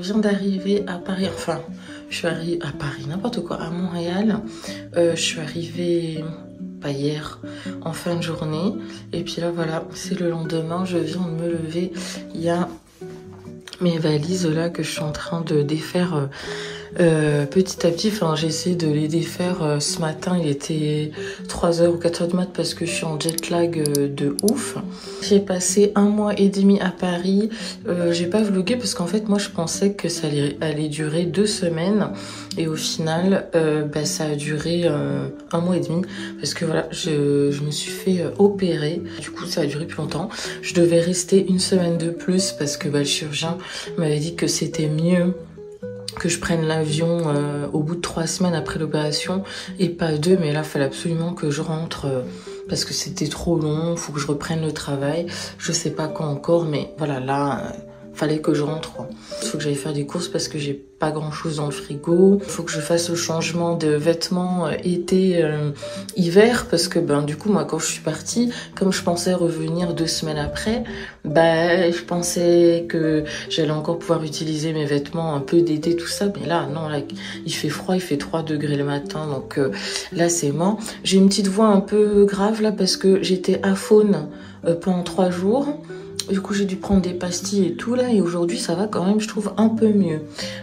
vient d'arriver à Paris, enfin, je suis arrivée à Paris, n'importe quoi, à Montréal. Je suis arrivée, pas hier, en fin de journée. Et puis là, voilà, c'est le lendemain, je viens de me lever. Il y a mes valises là que je suis en train de défaire petit à petit. Enfin, j'ai essayé de les défaire ce matin. Il était 3h ou 4h du mat parce que je suis en jet lag de ouf. J'ai passé 1 mois et demi à Paris. J'ai pas vlogué parce qu'en fait moi je pensais que ça allait durer 2 semaines et au final ça a duré 1 mois et demi parce que voilà, je me suis fait opérer. Du coup ça a duré plus longtemps. Je devais rester 1 semaine de plus parce que le chirurgien m'avait dit que c'était mieux que je prenne l'avion au bout de 3 semaines après l'opération et pas 2, mais là il fallait absolument que je rentre parce que c'était trop long, faut que je reprenne le travail, je sais pas quand encore, mais voilà, là fallait que je rentre quoi. Faut que j'aille faire des courses parce que j'ai pas grand chose dans le frigo, faut que je fasse le changement de vêtements été hiver parce que du coup moi quand je suis partie, comme je pensais revenir 2 semaines après, je pensais que j'allais encore pouvoir utiliser mes vêtements un peu d'été tout ça, mais là non, là il fait froid, il fait 3 degrés le matin, donc là c'est mort. J'ai une petite voix un peu grave là parce que j'étais aphone pendant 3 jours. Du coup, j'ai dû prendre des pastilles et tout là. Et aujourd'hui, ça va quand même, je trouve, un peu mieux.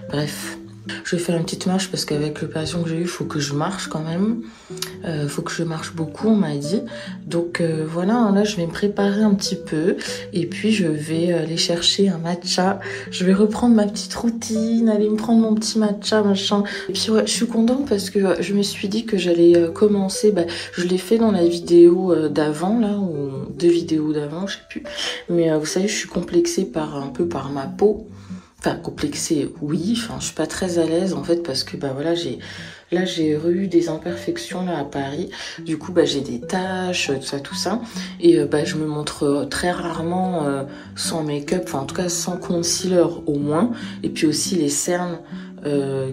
Bref, je vais faire une petite marche parce qu'avec l'opération que j'ai eue, il faut que je marche quand même. Faut que je marche beaucoup, on m'a dit. Donc voilà, là, je vais me préparer un petit peu. Et puis, je vais aller chercher un matcha. Je vais reprendre ma petite routine, aller me prendre mon petit matcha, machin. Et puis, ouais, je suis contente parce que je me suis dit que j'allais commencer. Je l'ai fait dans la vidéo d'avant, là, ou 2 vidéos d'avant, je sais plus. Mais vous savez, je suis complexée un peu par ma peau. Enfin, complexée, oui. Enfin, je suis pas très à l'aise, en fait, parce que, voilà, j'ai eu des imperfections, là, à Paris. Du coup, j'ai des taches, tout ça. Et, je me montre très rarement sans make-up. Enfin, en tout cas, sans concealer, au moins. Et puis aussi, les cernes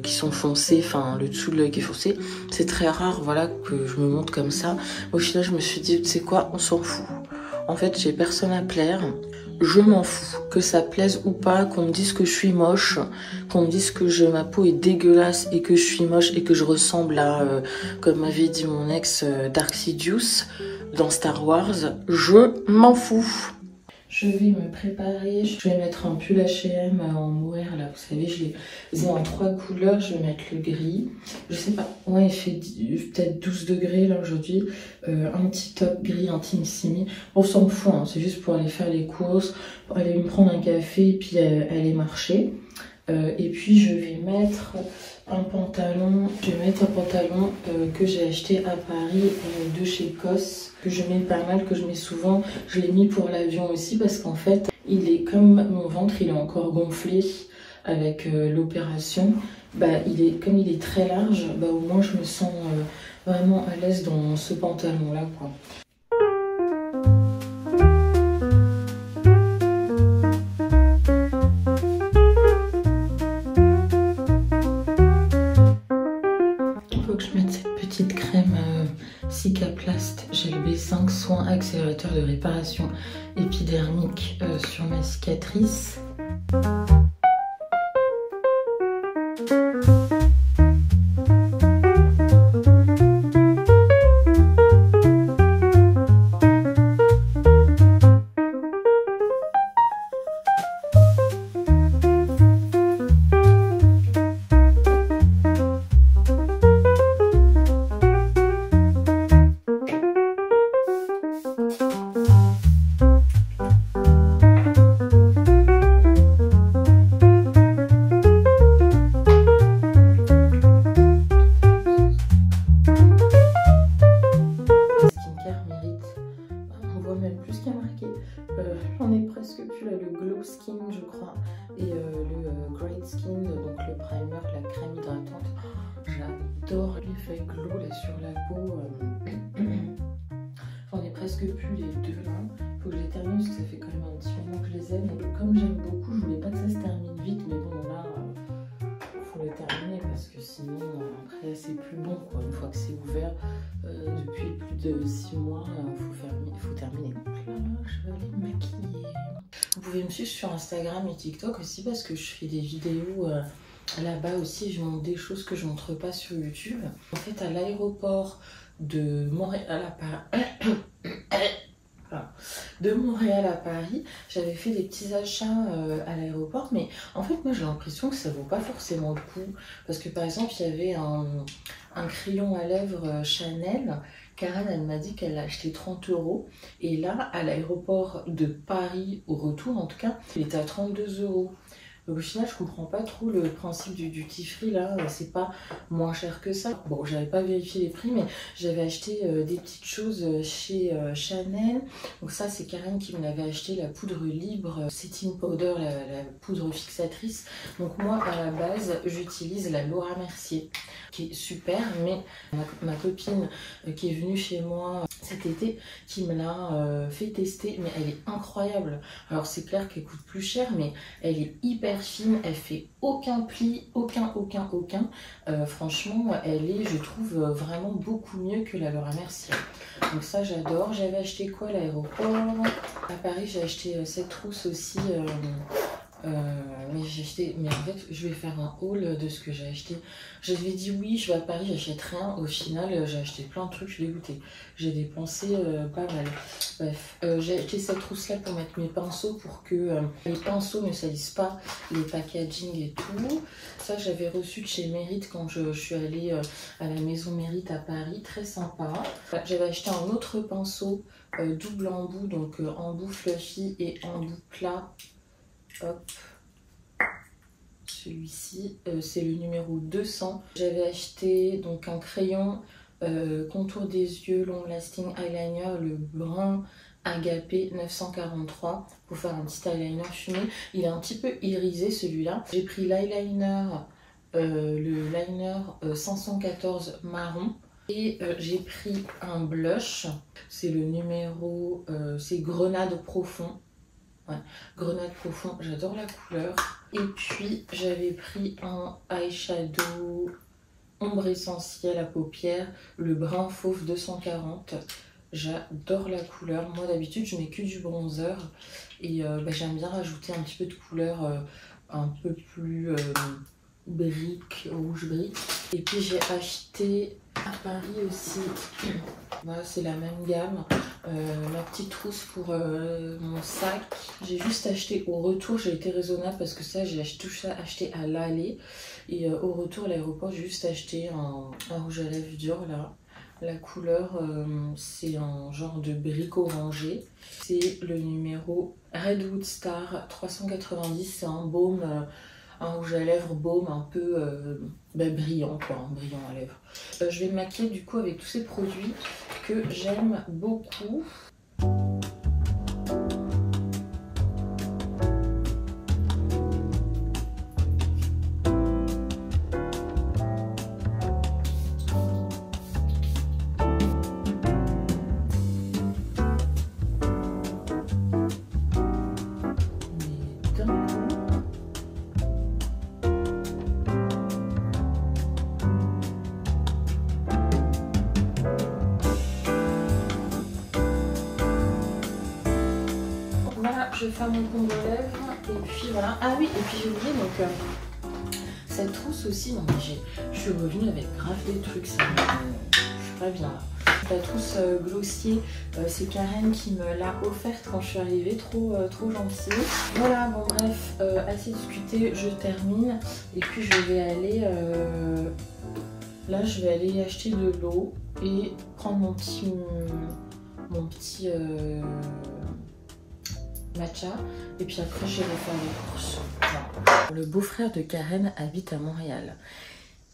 qui sont foncées, enfin, le dessous de l'œil qui est foncé. C'est très rare, voilà, que je me montre comme ça. Au final, je me suis dit, tu sais quoi, on s'en fout. En fait, j'ai personne à plaire. Je m'en fous, que ça plaise ou pas, qu'on me dise que je suis moche, qu'on me dise que ma peau est dégueulasse et que je suis moche et que je ressemble à, comme m'avait dit mon ex, Dark Sidious dans Star Wars. Je m'en fous. Je vais me préparer, je vais mettre un pull H&M en mohair là, vous savez, je les ai en 3 couleurs, je vais mettre le gris, je sais pas, ouais il fait peut-être 12 degrés là aujourd'hui, un petit top gris intimissimi, on s'en fout, hein, c'est juste pour aller faire les courses, pour aller me prendre un café et puis aller marcher. Et puis je vais mettre un pantalon, que j'ai acheté à Paris de chez COS, que je mets pas mal, que je mets souvent. Je l'ai mis pour l'avion aussi parce qu'en fait, il est comme mon ventre, il est encore gonflé avec l'opération. Comme il est très large, au moins je me sens vraiment à l'aise dans ce pantalon là quoi. Cicaplast Gel B5 soin accélérateur de réparation épidermique sur ma cicatrice. J'en ai presque plus là, le Glow Skin je crois et le Great Skin, donc le primer, la crème hydratante. J'adore l'effet glow là sur la peau. J'en ai presque plus les deux là. Faut que je les termine parce que ça fait quand même un petit moment que je les aime. Donc comme j'aime beaucoup, je voulais pas que ça se termine vite, mais bon là, faut le terminer parce que sinon après après c'est plus bon quoi. Une fois que c'est ouvert depuis plus de 6 mois, il faut terminer. Donc là, je vais aller me maquiller. Vous pouvez me suivre sur Instagram et TikTok aussi parce que je fais des vidéos là-bas aussi. Je montre des choses que je montre pas sur YouTube. En fait, à l'aéroport de Montréal à Paris. De Montréal à Paris, j'avais fait des petits achats à l'aéroport, mais en fait moi j'ai l'impression que ça vaut pas forcément le coup, parce que par exemple il y avait un crayon à lèvres Chanel. Karen elle m'a dit qu'elle l'a acheté 30 €, et là à l'aéroport de Paris au retour en tout cas il était à 32 €. Donc au final je comprends pas trop le principe du duty free là, c'est pas moins cher que ça. Bon, j'avais pas vérifié les prix, mais j'avais acheté des petites choses chez Chanel. Donc ça c'est Karen qui me l'avait acheté, la poudre libre setting powder, la poudre fixatrice. Donc moi à la base j'utilise la Laura Mercier qui est super, mais ma copine qui est venue chez moi cet été qui me l'a fait tester, mais elle est incroyable. Alors c'est clair qu'elle coûte plus cher, mais elle est hyper fine, elle fait aucun pli, aucun. Franchement, elle est, je trouve, vraiment beaucoup mieux que la Laura Mercier. Donc ça, j'adore. J'avais acheté quoi à l'aéroport? À Paris, j'ai acheté cette trousse aussi. Mais en fait je vais faire un haul de ce que j'ai acheté. J'avais dit oui je vais à Paris, j'achète rien, au final j'ai acheté plein de trucs, je suis dégoûtée, j'ai dépensé pas mal. Bref, j'ai acheté cette trousse là pour mettre mes pinceaux, pour que les pinceaux ne salissent pas les packaging et tout. Ça j'avais reçu de chez Mérite quand je suis allée à la maison Mérite à Paris, très sympa. J'avais acheté un autre pinceau double embout, donc embout fluffy et embout plat. Hop, celui-ci, c'est le numéro 200. J'avais acheté donc un crayon contour des yeux long lasting eyeliner, le brun agapé 943, pour faire un petit eyeliner fumé. Il est un petit peu irisé celui-là. J'ai pris l'eyeliner, le liner 514 marron. Et j'ai pris un blush, c'est le numéro, c'est Grenade Profond. Ouais, Grenade Profond, j'adore la couleur. Et puis j'avais pris un eyeshadow ombre essentielle à paupières, le brun fauve 240. J'adore la couleur. Moi d'habitude je mets que du bronzer, et j'aime bien rajouter un petit peu de couleur un peu plus brique, rouge brique. Et puis j'ai acheté à Paris aussi, voilà, c'est la même gamme, ma petite trousse pour mon sac. J'ai juste acheté au retour, j'ai été raisonnable parce que ça j'ai tout ça acheté à l'aller, et au retour à l'aéroport j'ai juste acheté un rouge à lèvres dur là. La couleur c'est un genre de brique orangé, c'est le numéro Redwood Star 390, c'est un baume, un rouge à lèvres baume un peu brillant quoi, brillant à lèvres. Je vais me maquiller du coup avec tous ces produits que j'aime beaucoup. Je vais faire mon combo lèvres, et puis voilà. Ah oui, et puis j'ai oublié, donc cette trousse aussi, non mais je suis revenue avec grave des trucs, ça, je suis pas bien là. La trousse Glossier, c'est Karen qui me l'a offerte quand je suis arrivée, trop gentille. Voilà, bon bref, assez discuté, je termine, et puis je vais aller, là je vais aller acheter de l'eau et prendre mon petit matcha, et puis après j'irai faire les courses. Voilà. Le beau-frère de Karen habite à Montréal,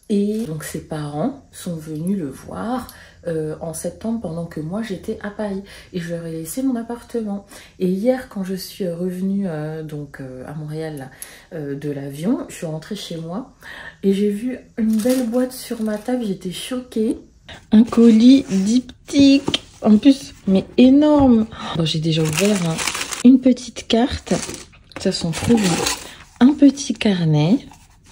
et donc ses parents sont venus le voir en septembre pendant que moi j'étais à Paris, et je leur ai laissé mon appartement. Et hier quand je suis revenue à Montréal de l'avion, je suis rentrée chez moi et j'ai vu une belle boîte sur ma table, j'étais choquée. Un colis diptyque en plus, mais énorme. Bon, j'ai déjà ouvert une petite carte, ça sent trop bien. Un petit carnet,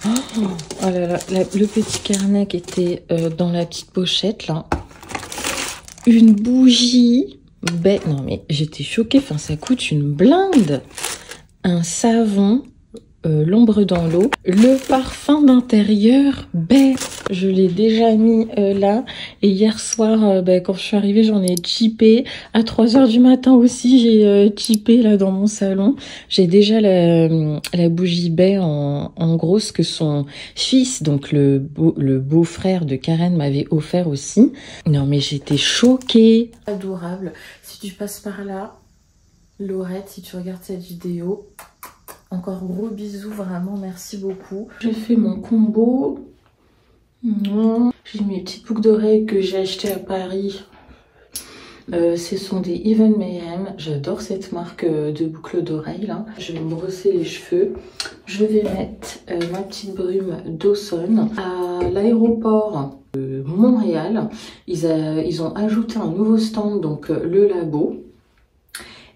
Oh là là, le petit carnet qui était dans la petite pochette là. Une bougie. Non mais j'étais choquée, enfin ça coûte une blinde. Un savon, l'ombre dans l'eau. Le parfum d'intérieur, je l'ai déjà mis là. Et hier soir, quand je suis arrivée, j'en ai chippé. À 3 h du matin aussi, j'ai chippé là dans mon salon. J'ai déjà la bougie baie en grosse que son fils, donc le beau-frère de Karen, m'avait offert aussi. Non mais j'étais choquée. Adorable. Si tu passes par là, Laurette, si tu regardes cette vidéo, encore gros bisous, vraiment, merci beaucoup. J'ai fait mon combo. J'ai mes petites boucles d'oreilles que j'ai achetées à Paris. Ce sont des Even Mayhem. J'adore cette marque de boucles d'oreilles là. Je vais me brosser les cheveux. Je vais mettre ma petite brume Dawson. À l'aéroport de Montréal, ils ont ajouté un nouveau stand, donc le labo.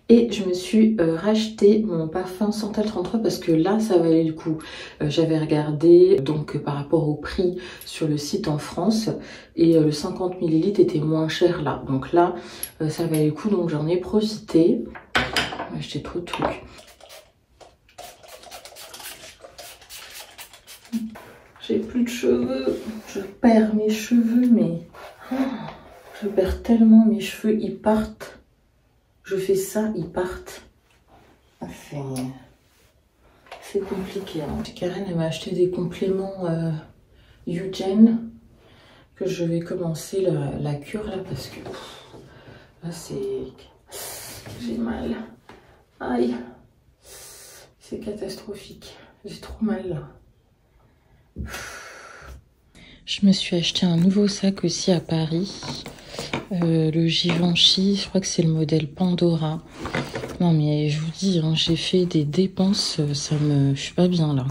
Et je me suis racheté mon parfum Santal 33 parce que là, ça valait le coup. J'avais regardé donc par rapport au prix sur le site en France et le 50 ml était moins cher là. Donc là, ça valait le coup, donc j'en ai profité. J'ai acheté trop de trucs. J'ai plus de cheveux. Je perds mes cheveux, mais je perds tellement mes cheveux, ils partent. Je fais ça, ils partent. C'est compliqué. Hein. Karen, elle m'a acheté des compléments Eugen que je vais commencer la cure là parce que là j'ai mal. Aïe, c'est catastrophique. J'ai trop mal là. Je me suis acheté un nouveau sac aussi à Paris. Le Givenchy, je crois que c'est le modèle Pandora. Non mais je vous dis, hein, j'ai fait des dépenses, je suis pas bien là.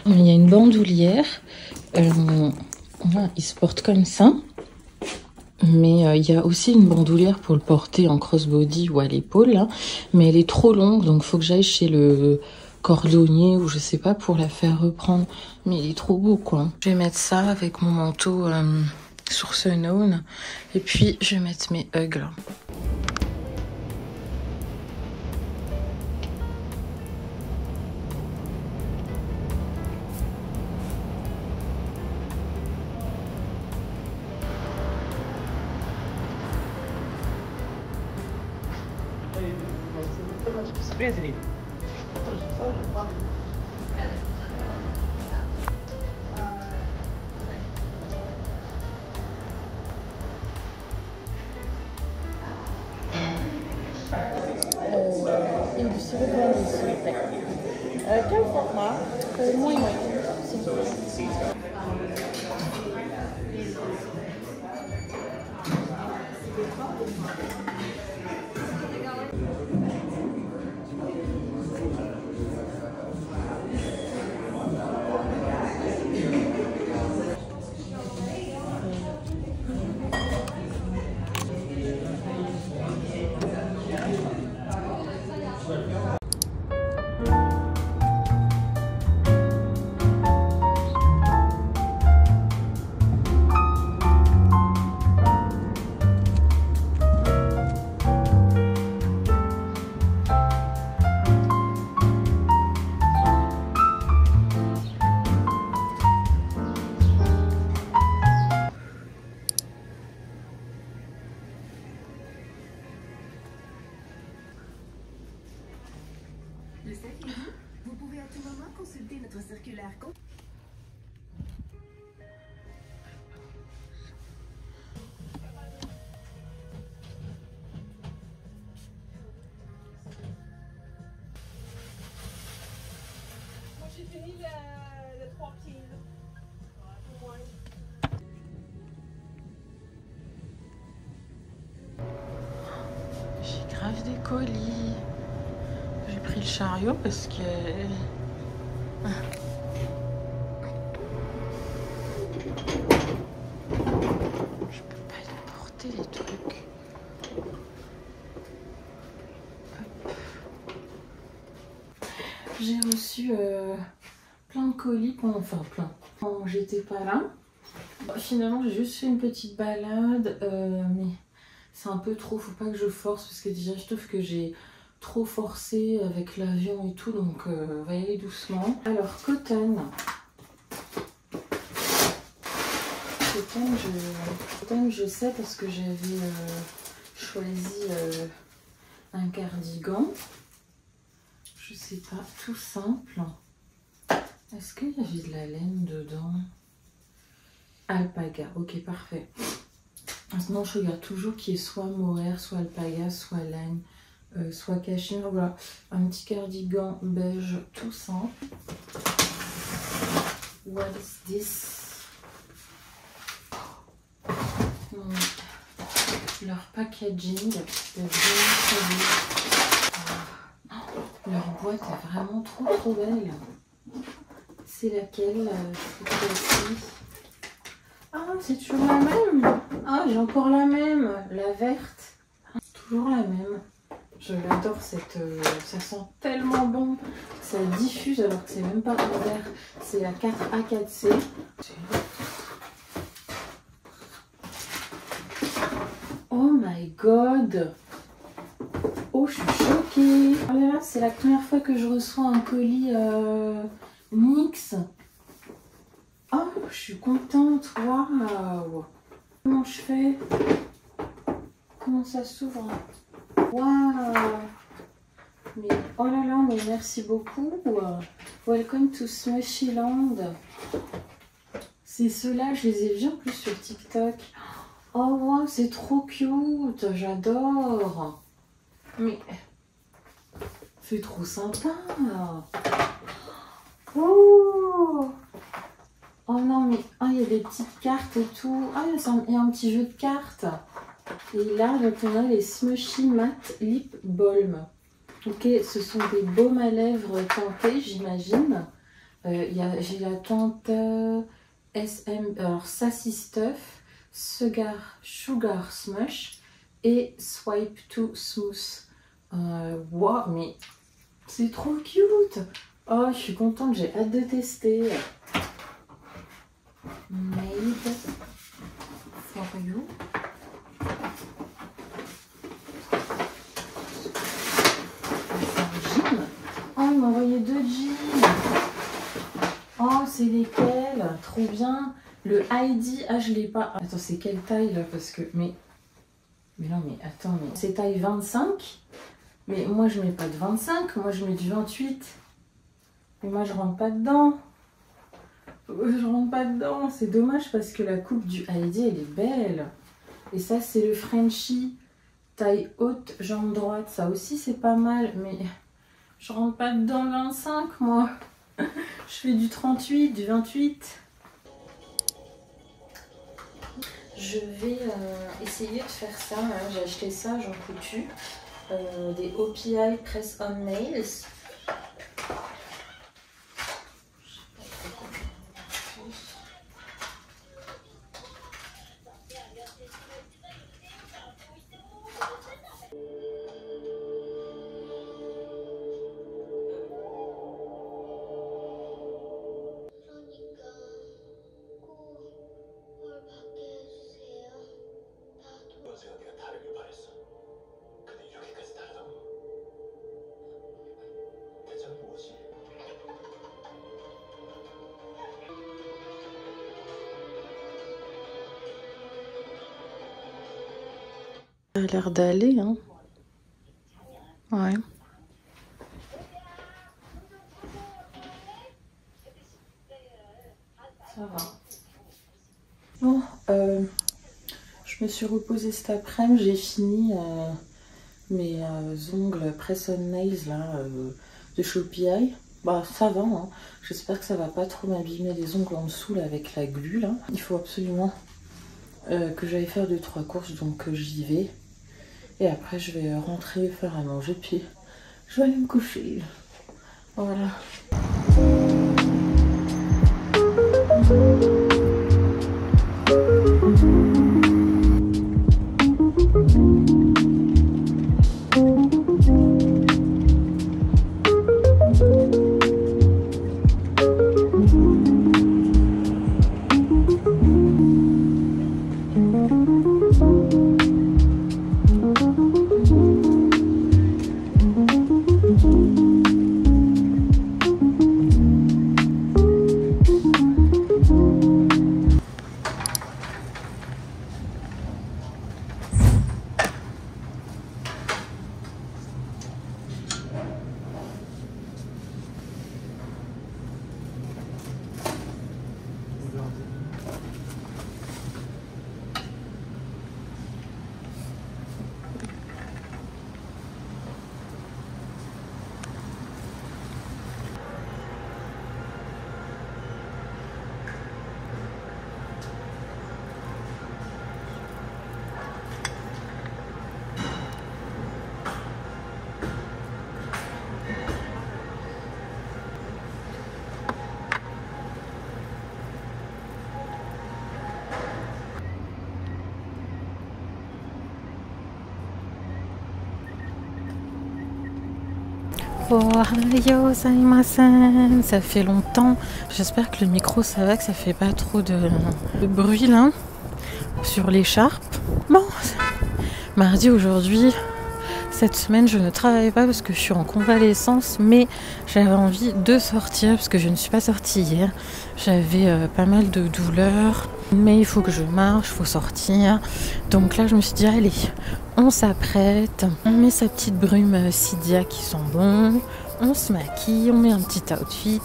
Il y a une bandoulière, voilà, il se porte comme ça. Mais il y a aussi une bandoulière pour le porter en crossbody ou à l'épaule, hein, mais elle est trop longue, donc il faut que j'aille chez le cordonnier ou je sais pas pour la faire reprendre. Mais il est trop beau quoi. Je vais mettre ça avec mon manteau Source Known et puis je vais mettre mes hugs là. Et du sirop vanille, s'il vous plaît. Quel format? Moins. Le saviez-vous? Vous pouvez à tout moment consulter notre circulaire. Moi j'ai fini le 3 pieds là. Ouais. J'ai grave des colis. J'ai pris le chariot parce que... je peux pas les porter les trucs. J'ai reçu plein de colis, enfin plein. Quand j'étais pas là, finalement j'ai juste fait une petite balade, mais c'est un peu trop, faut pas que je force parce que déjà je trouve que j'ai trop forcé avec l'avion et tout, donc on va y aller doucement. Alors Cotton, je sais parce que j'avais choisi un cardigan, je sais pas, tout simple. Est-ce qu'il y avait de la laine dedans? Alpaga, ok parfait. Sinon je regarde toujours qu'il y ait soit mohair, soit alpaga, soit laine, soit cachemire. Voilà, un petit cardigan beige tout simple. What is this? Leur packaging est vraiment très beau. Leur boîte est vraiment trop belle. C'est laquelle? C'est celle-ci. Ah, c'est toujours la même. Ah, j'ai encore la même, la verte. Toujours la même. Je l'adore cette... ça sent tellement bon. Ça diffuse alors que c'est même pas ouvert. C'est la 4A4C. Oh my god. Oh, je suis choquée. Oh là là, c'est la première fois que je reçois un colis NYX. Oh, je suis contente. Waouh. Comment je fais? Comment ça s'ouvre? Waouh. Mais oh là là, mais merci beaucoup. Welcome to Smushyland. C'est ceux-là, je les ai vus en plus sur TikTok. Oh wow, c'est trop cute, j'adore. Mais c'est trop sympa. Oh, oh non, mais oh, il y a des petites cartes et tout. Ah, il y a un petit jeu de cartes. Et là, donc on a les Smushy Matte Lip Balm. Ok, ce sont des baumes à lèvres teintés, j'imagine. J'ai la teinte SM, alors Sassy Stuff, Sugar Smush et Swipe to Smooth. Wow, mais c'est trop cute. Oh, je suis contente, j'ai hâte de tester. Made for you. Oh, il m'a envoyé 2 jeans. Oh, c'est lesquels? Trop bien. Le Heidi, ah, je l'ai pas. Attends, c'est quelle taille là? Parce que. Mais non, mais attends, mais c'est taille 25. Mais moi, je mets pas de 25. Moi, je mets du 28. Et moi, je rentre pas dedans. Je rentre pas dedans. C'est dommage parce que la coupe du Heidi, elle est belle. Et ça, c'est le Frenchie. Taille haute, jambe droite. Ça aussi, c'est pas mal. Mais. Je rentre pas dedans le 25, moi. Je fais du 38, du 28. Je vais essayer de faire ça. Hein. J'ai acheté ça, Jean Coutu. Des OPI Press On Nails. Ça a l'air d'aller, hein. Ouais. Ça va. Bon, je me suis reposée cet après-midi, j'ai fini mes ongles Press On Nails là, de Shopee. Bah ça va, hein. J'espère que ça va pas trop m'abîmer les ongles en dessous là, avec la glu là. Il faut absolument que j'aille faire 2-3 courses, donc j'y vais. Et après je vais rentrer, faire à manger, puis je vais aller me coucher. Voilà. Ohayou gozaimasen. Ça fait longtemps. J'espère que le micro ça va, que ça fait pas trop de bruit là sur l'écharpe. Bon, mardi aujourd'hui. Cette semaine, je ne travaille pas parce que je suis en convalescence, mais j'avais envie de sortir parce que je ne suis pas sortie hier. J'avais pas mal de douleurs, mais il faut que je marche, il faut sortir. Donc là, je me suis dit, allez, on s'apprête, on met sa petite brume Cydia qui sent bon, on se maquille, on met un petit outfit,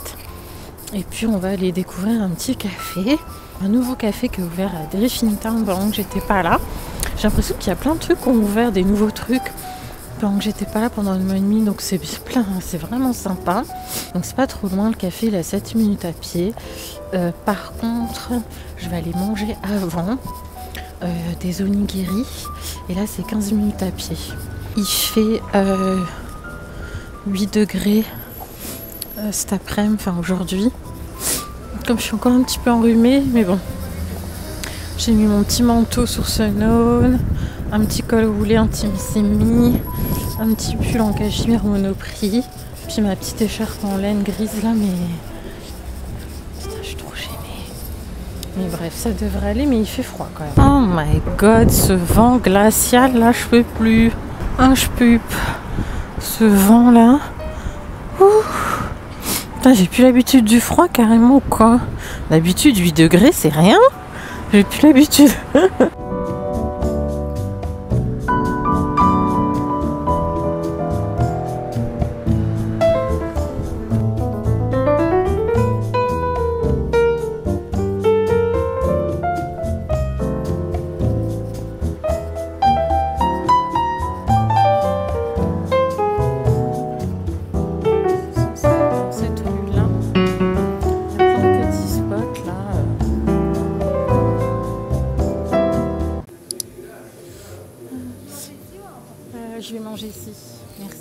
et puis on va aller découvrir un petit café. Un nouveau café qui est ouvert à Griffintown pendant que j'étais pas là. J'ai l'impression qu'il y a plein de trucs qui ont ouvert, des nouveaux trucs. Pendant que j'étais pas là pendant 1 mois et demi, donc c'est plein, c'est vraiment sympa. Donc c'est pas trop loin, le café il a 7 minutes à pied. Par contre, je vais aller manger avant des onigiri. Et là c'est 15 minutes à pied. Il fait 8 degrés cet après-midi, enfin aujourd'hui. Comme je suis encore un petit peu enrhumée, mais bon. J'ai mis mon petit manteau sur Sunone, un petit col roulé intimissimi, un petit pull en cachemire Monoprix, puis ma petite écharpe en laine grise là, mais putain, je suis trop gênée. Mais bref, ça devrait aller, mais il fait froid quand même. Oh my god, ce vent glacial là, je peux plus. Ah, je peux. Ce vent là. Ouh. Putain, j'ai plus l'habitude du froid carrément ou quoi. D'habitude 8 degrés c'est rien. J'ai plus l'habitude. Je vais manger ici. Merci.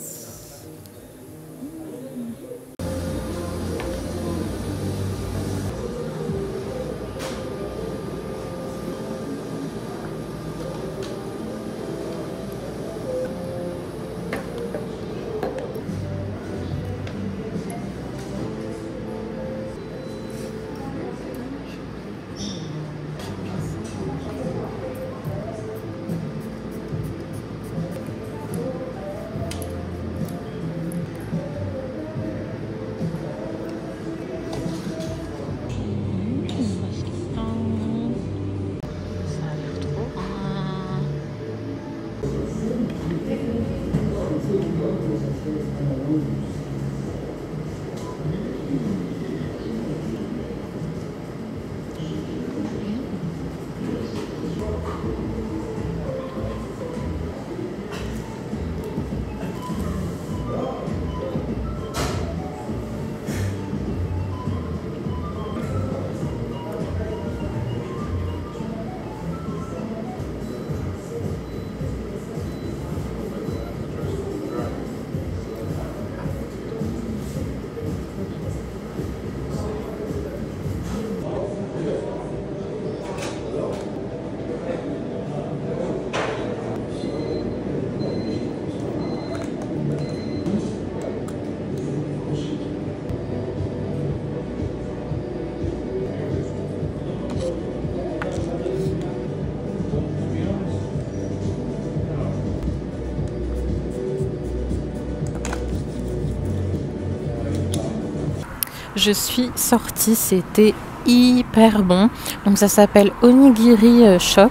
Je suis sortie, c'était hyper bon. Donc ça s'appelle Onigiri Shop.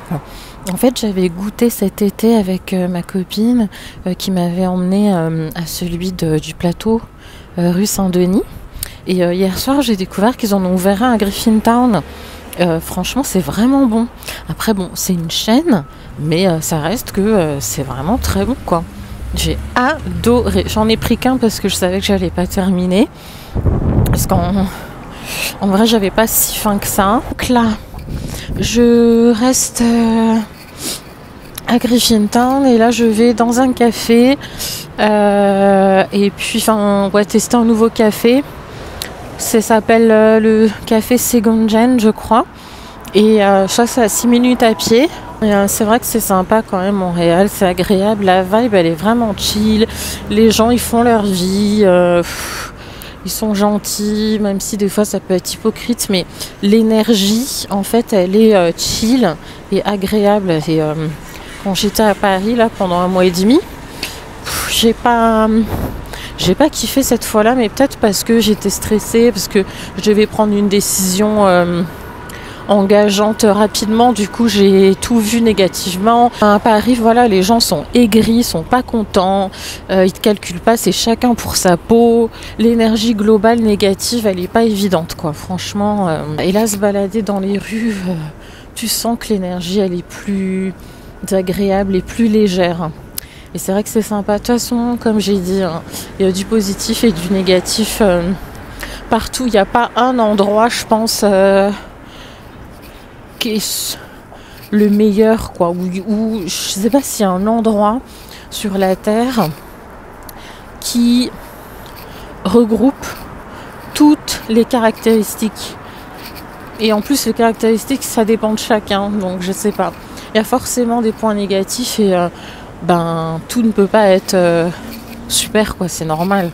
En fait, j'avais goûté cet été avec ma copine qui m'avait emmenée à celui du plateau rue Saint-Denis. Et hier soir, j'ai découvert qu'ils en ont ouvert un à Griffintown. Franchement, c'est vraiment bon. Après, bon, c'est une chaîne, mais ça reste que c'est vraiment très bon, quoi. J'ai adoré. J'en ai pris qu'un parce que je savais que j'allais pas terminer. Parce qu'en vrai, j'avais pas si faim que ça. Donc là, je reste à Griffintown et là, je vais dans un café. Et puis, on va tester un nouveau café. Ça s'appelle le café Segonjen, je crois. Et ça, c'est à 6 minutes à pied. Et, c'est vrai que c'est sympa quand même Montréal, c'est agréable, la vibe elle est vraiment chill, les gens ils font leur vie, ils sont gentils, même si des fois ça peut être hypocrite, mais l'énergie en fait elle est chill et agréable. Et quand j'étais à Paris là pendant 1 mois et demi, j'ai pas kiffé cette fois-là, mais peut-être parce que j'étais stressée, parce que je devais prendre une décision engageante rapidement, du coup j'ai tout vu négativement. À Paris, voilà, les gens sont aigris, sont pas contents, ils te calculent pas, c'est chacun pour sa peau. L'énergie globale négative, elle est pas évidente, quoi, franchement. Et là, se balader dans les rues, tu sens que l'énergie, elle est plus agréable et plus légère. Et c'est vrai que c'est sympa. De toute façon, comme j'ai dit, hein, il y a du positif et du négatif partout. Il n'y a pas un endroit, je pense, qui est le meilleur, quoi. Ou je sais pas s'il y a un endroit sur la Terre qui regroupe toutes les caractéristiques. Et en plus, les caractéristiques, ça dépend de chacun. Donc, je sais pas. Il y a forcément des points négatifs et tout ne peut pas être super, quoi. C'est normal.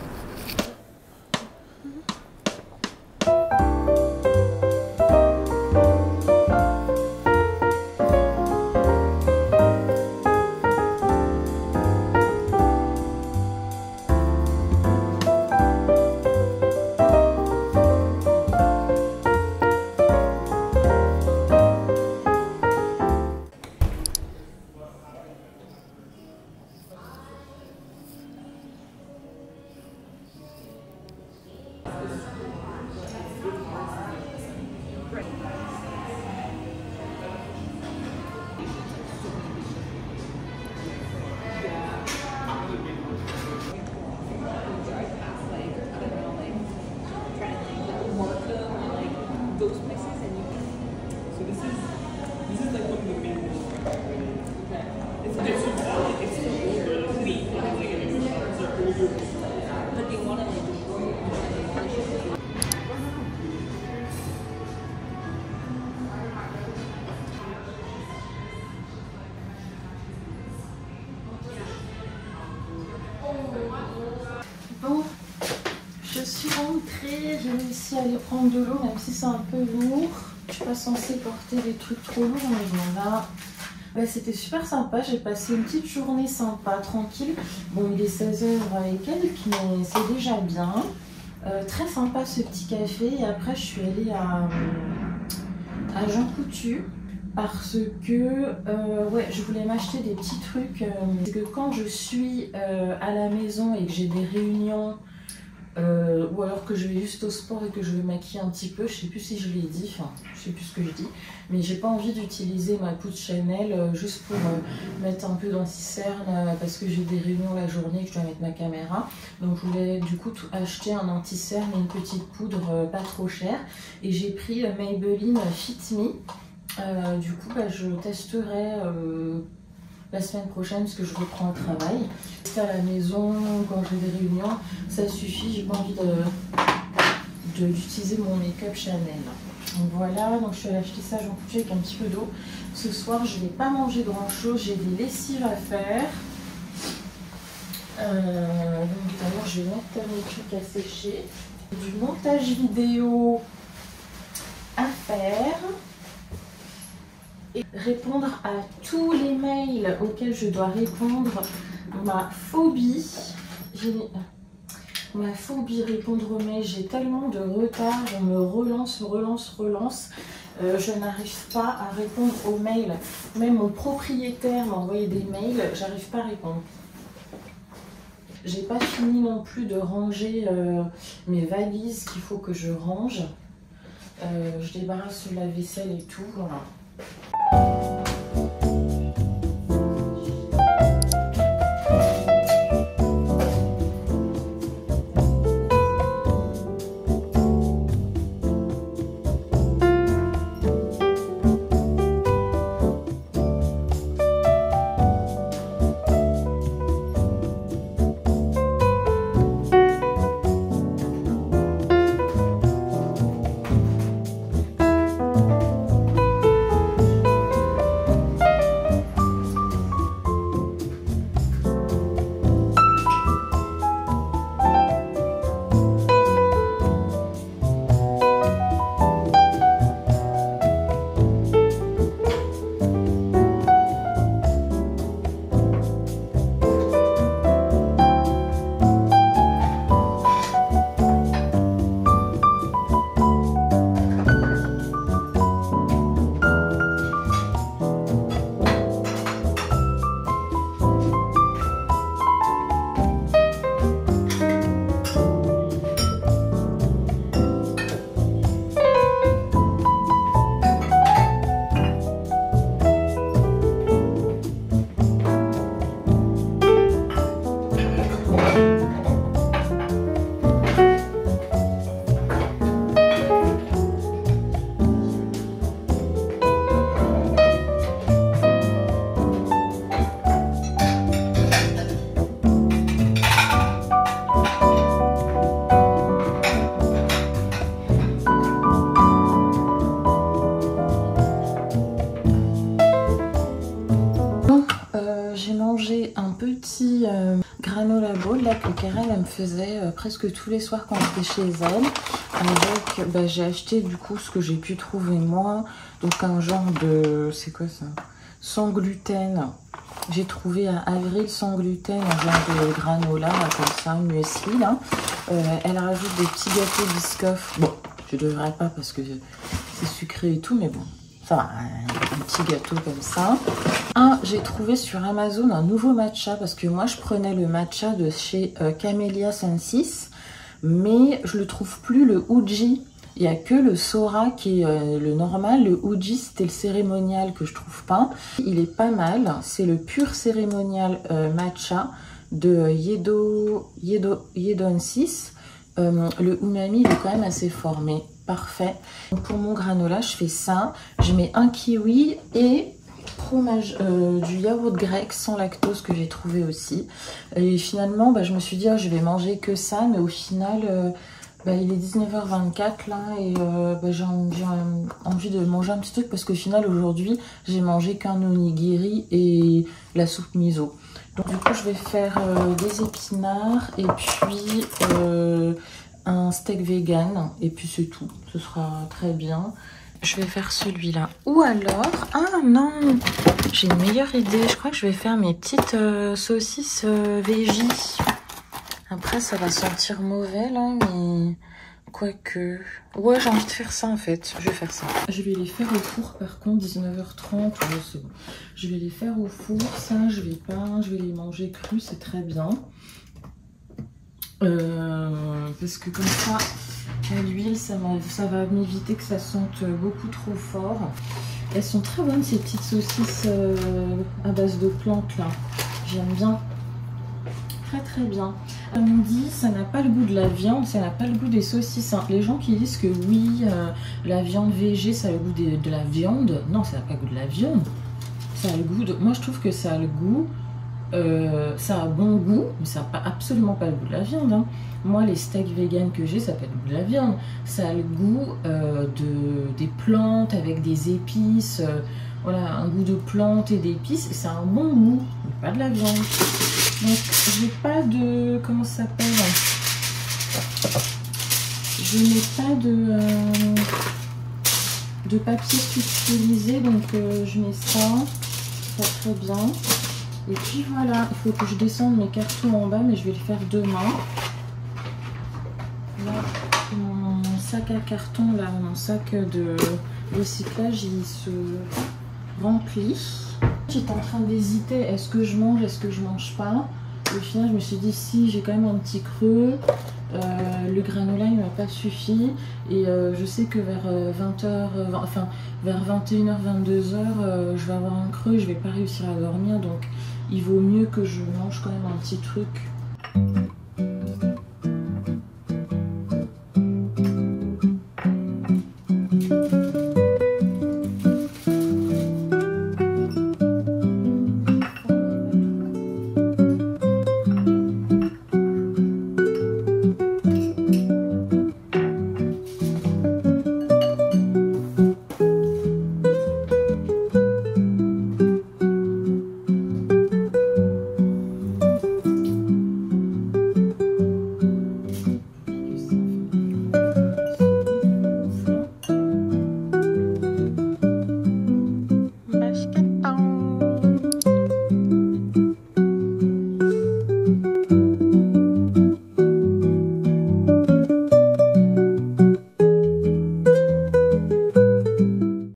Bon, je suis rentrée, j'ai réussi à aller prendre de l'eau, même si c'est un peu lourd. Je suis pas censée porter des trucs trop lourds, mais voilà. C'était super sympa, j'ai passé une petite journée sympa, tranquille. Bon, il est 16h et quelques, mais c'est déjà bien. Très sympa ce petit café. Et après, je suis allée à Jean Coutu. Parce que ouais, je voulais m'acheter des petits trucs. C'est que quand je suis à la maison et que j'ai des réunions, ou alors que je vais juste au sport et que je vais maquiller un petit peu, je sais plus si je l'ai dit, enfin je sais plus ce que je dis, mais j'ai pas envie d'utiliser ma poudre Chanel juste pour mettre un peu d'anti-cerne parce que j'ai des réunions la journée et que je dois mettre ma caméra. Donc je voulais du coup acheter un anti-cerne et une petite poudre pas trop chère, et j'ai pris Maybelline Fit Me. Du coup je testerai la semaine prochaine parce que je reprends le travail. Rester à la maison quand j'ai des réunions, ça suffit, j'ai pas envie d'utiliser mon make-up Chanel. Donc voilà, donc je suis allée acheter ça, j'en couche avec un petit peu d'eau. Ce soir je vais pas manger grand chose, j'ai des lessives à faire. Donc d'abord je vais mettre mes trucs à sécher. Du montage vidéo à faire. Et répondre à tous les mails auxquels je dois répondre. Ma phobie répondre aux mails, j'ai tellement de retard, on me relance. Je n'arrive pas à répondre aux mails. Même mon propriétaire m'a envoyé des mails, j'arrive pas à répondre. J'ai pas fini non plus de ranger mes valises qu'il faut que je range. Je débarrasse la vaisselle et tout, voilà. que Karen elle me faisait presque tous les soirs quand j'étais chez elle. Avec, bah, j'ai acheté du coup ce que j'ai pu trouver moi. Donc un genre de, c'est quoi ça? Sans gluten. J'ai trouvé un Avril sans gluten, un genre de granola, là, comme ça, un muesli là. Elle rajoute des petits gâteaux Biscoff. Bon, je devrais pas parce que c'est sucré et tout, mais bon, ça va, un petit gâteau comme ça. J'ai trouvé sur Amazon un nouveau matcha parce que moi je prenais le matcha de chez Camellia Sensis, mais je le trouve plus le Uji. Il n'y a que le Sora qui est le normal. Le Uji, c'était le cérémonial que je trouve pas. Il est pas mal. C'est le pur cérémonial matcha de Yedon 6. Le umami, il est quand même assez fort, mais parfait. Donc pour mon granola, je fais ça. Je mets un kiwi et fromage, du yaourt grec sans lactose que j'ai trouvé aussi. Et finalement, bah, je me suis dit, oh, je vais manger que ça, mais au final... bah, il est 19h24 là et bah, j'ai envie de manger un petit truc parce qu'au final aujourd'hui j'ai mangé qu'un onigiri et la soupe miso. Donc du coup je vais faire des épinards et puis un steak vegan et puis c'est tout. Ce sera très bien. Je vais faire celui-là. Ou alors, ah non, j'ai une meilleure idée. Je crois que je vais faire mes petites saucisses veggie. Après, ça va sentir mauvais, là, mais... Quoique... Ouais, j'ai envie de faire ça, en fait. Je vais faire ça. Je vais les faire au four, par contre, 19h30. Ouais, c'est bon. Je vais les faire au four. Ça, je vais les manger crus, c'est très bien. Parce que comme ça, à l'huile, ça va m'éviter que ça sente beaucoup trop fort. Elles sont très bonnes, ces petites saucisses à base de plantes, là. J'aime bien. Très bien. On dit ça n'a pas le goût de la viande, ça n'a pas le goût des saucisses. Hein. Les gens qui disent que oui, la viande végé, ça a le goût de la viande. Non, ça n'a pas le goût de la viande. Ça a le goût de... Moi, je trouve que ça a le goût... ça a bon goût, mais ça n'a absolument pas le goût de la viande. Hein. Moi, les steaks vegan que j'ai, ça n'a pas le goût de la viande. Ça a le goût des plantes avec des épices. Voilà, un goût de plantes et d'épices. Et c'est un bon goût, mais pas de la viande. Donc, j'ai pas de... Comment ça s'appelle? Je n'ai pas de papier stylisé, donc je mets ça. Ça très bien. Et puis voilà, il faut que je descende mes cartons en bas, mais je vais le faire demain. Là, mon sac à carton, là, mon sac de recyclage, il se remplit. J'étais en train d'hésiter, est-ce que je mange, est-ce que je mange pas. Au final, je me suis dit, si, j'ai quand même un petit creux. Le granola, il m'a pas suffi. Et je sais que vers 20h, enfin, vers 21h, 22h, je vais avoir un creux, je vais pas réussir à dormir. Donc, il vaut mieux que je mange quand même un petit truc.